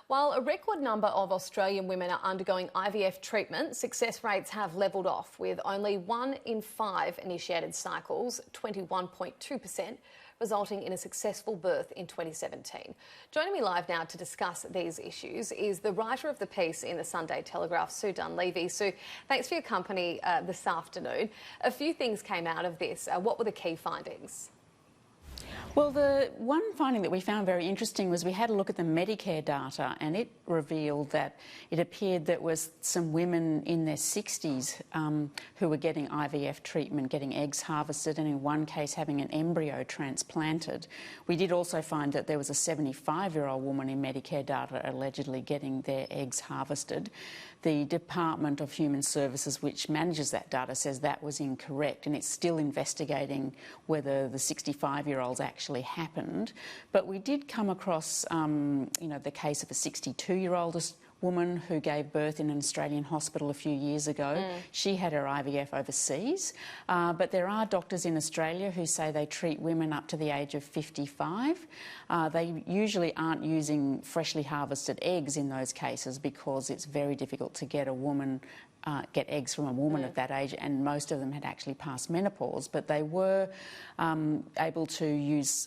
While a record number of Australian women are undergoing IVF treatment, success rates have levelled off, with only 1 in 5 initiated cycles, 21.2%, resulting in a successful birth in 2017. Joining me live now to discuss these issues is the writer of the piece in the Sunday Telegraph, Sue Dunleavy. Sue, thanks for your company this afternoon. A few things came out of this. What were the key findings? Well, the one finding that we found very interesting was we had a look at the Medicare data, and it revealed that it appeared there was some women in their 60s who were getting IVF treatment, getting eggs harvested, and in one case having an embryo transplanted. We did also find that there was a 75-year-old woman in Medicare data allegedly getting their eggs harvested. The Department of Human Services, which manages that data, says that was incorrect, and it's still investigating whether the 65-year-olds actually happened. But we did come across, the case of a 62-year-old woman who gave birth in an Australian hospital a few years ago. She had her IVF overseas, but there are doctors in Australia who say they treat women up to the age of 55. They usually aren't using freshly harvested eggs in those cases because it's very difficult to get get eggs from a woman of that age, and most of them had actually passed menopause, but they were able to use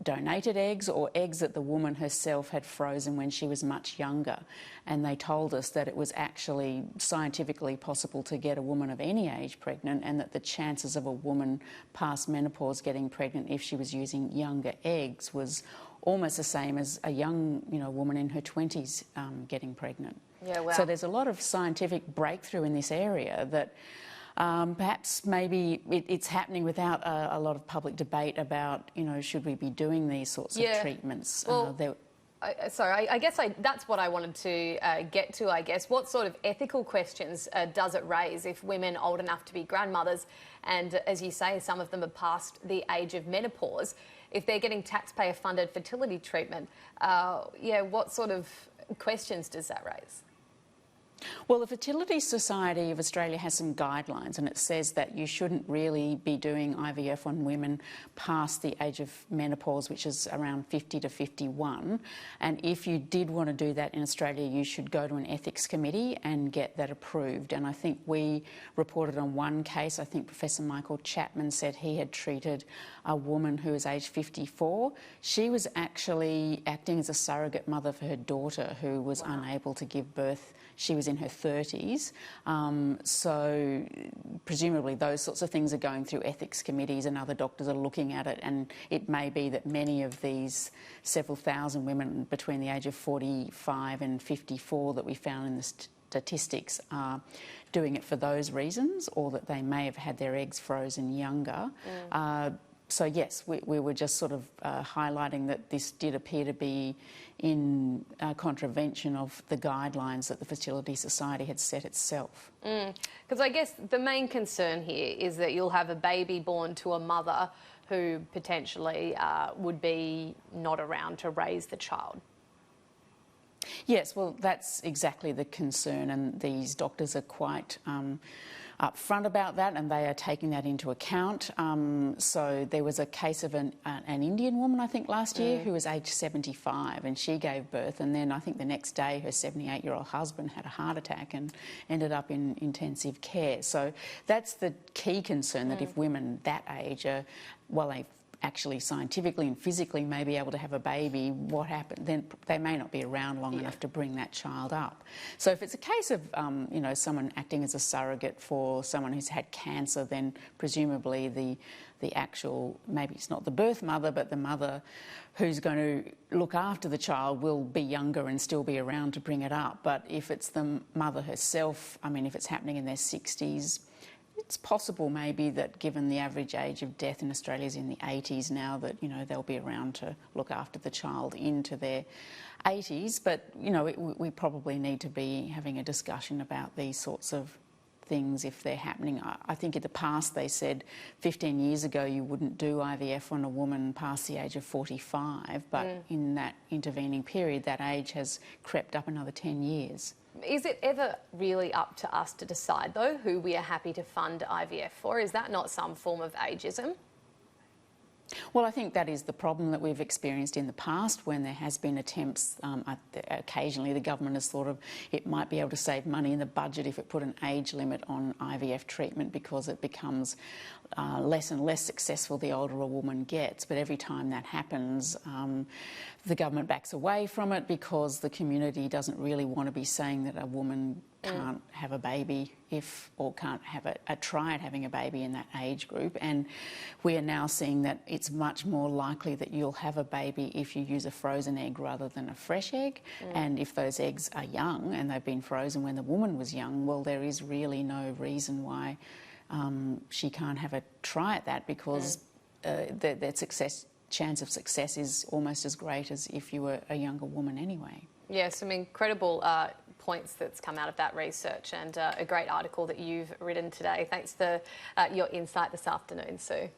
donated eggs or eggs that the woman herself had frozen when she was much younger. And they told us that it was actually scientifically possible to get a woman of any age pregnant, and that the chances of a woman past menopause getting pregnant if she was using younger eggs was almost the same as a young woman in her 20s getting pregnant. Yeah, wow. So there's a lot of scientific breakthrough in this area that perhaps maybe it's happening without a lot of public debate about, should we be doing these sorts of treatments? Well, I guess that's what I wanted to get to, I guess. What sort of ethical questions does it raise if women old enough to be grandmothers, and as you say, some of them are past the age of menopause, if they're getting taxpayer-funded fertility treatment, what sort of questions does that raise? Well, the Fertility Society of Australia has some guidelines, and it says that you shouldn't really be doing IVF on women past the age of menopause, which is around 50 to 51. And if you did want to do that in Australia, you should go to an ethics committee and get that approved. And I think we reported on one case. I think Professor Michael Chapman said he had treated a woman who was aged 54. She was actually acting as a surrogate mother for her daughter, who was unable to give birth. She was in her 30s, so presumably those sorts of things are going through ethics committees, and other doctors are looking at it, and it may be that many of these several thousand women between the age of 45 and 54 that we found in the statistics are doing it for those reasons, or that they may have had their eggs frozen younger. So yes, we were just sort of highlighting that this did appear to be in contravention of the guidelines that the Fertility Society had set itself. Because I guess the main concern here is that you'll have a baby born to a mother who potentially would be not around to raise the child. Yes, well, that's exactly the concern, and these doctors are quite upfront about that, and they are taking that into account. So there was a case of an Indian woman, I think, last year who was aged 75, and she gave birth, and then I think the next day her 78-year-old husband had a heart attack and ended up in intensive care. So that's the key concern, that if women that age are, well, they actually scientifically and physically may be able to have a baby, what happened? Then they may not be around long enough to bring that child up. So if it's a case of, someone acting as a surrogate for someone who's had cancer, then presumably the actual, maybe it's not the birth mother, but the mother who's going to look after the child will be younger and still be around to bring it up. But if it's the mother herself, if it's happening in their 60s, it's possible maybe that, given the average age of death in Australia is in the 80s now, that, they'll be around to look after the child into their 80s. But, we probably need to be having a discussion about these sorts of things if they're happening. I think in the past they said 15 years ago you wouldn't do IVF on a woman past the age of 45, but in that intervening period, that age has crept up another 10 years. Is it ever really up to us to decide, though, who we are happy to fund IVF for? Is that not some form of ageism? Well, I think that is the problem that we've experienced in the past when there has been attempts. Occasionally the government has thought of it might be able to save money in the budget if it put an age limit on IVF treatment because it becomes less and less successful the older a woman gets. But every time that happens, the government backs away from it because the community doesn't really want to be saying that a woman can't have a baby or can't have a try at having a baby in that age group. And we are now seeing that it's much more likely that you'll have a baby if you use a frozen egg rather than a fresh egg. And if those eggs are young and they've been frozen when the woman was young, well, there is really no reason why she can't have a try at that because the chance of success is almost as great as if you were a younger woman anyway. Yes, some incredible points that's come out of that research, and a great article that you've written today. Thanks for your insight this afternoon, Sue.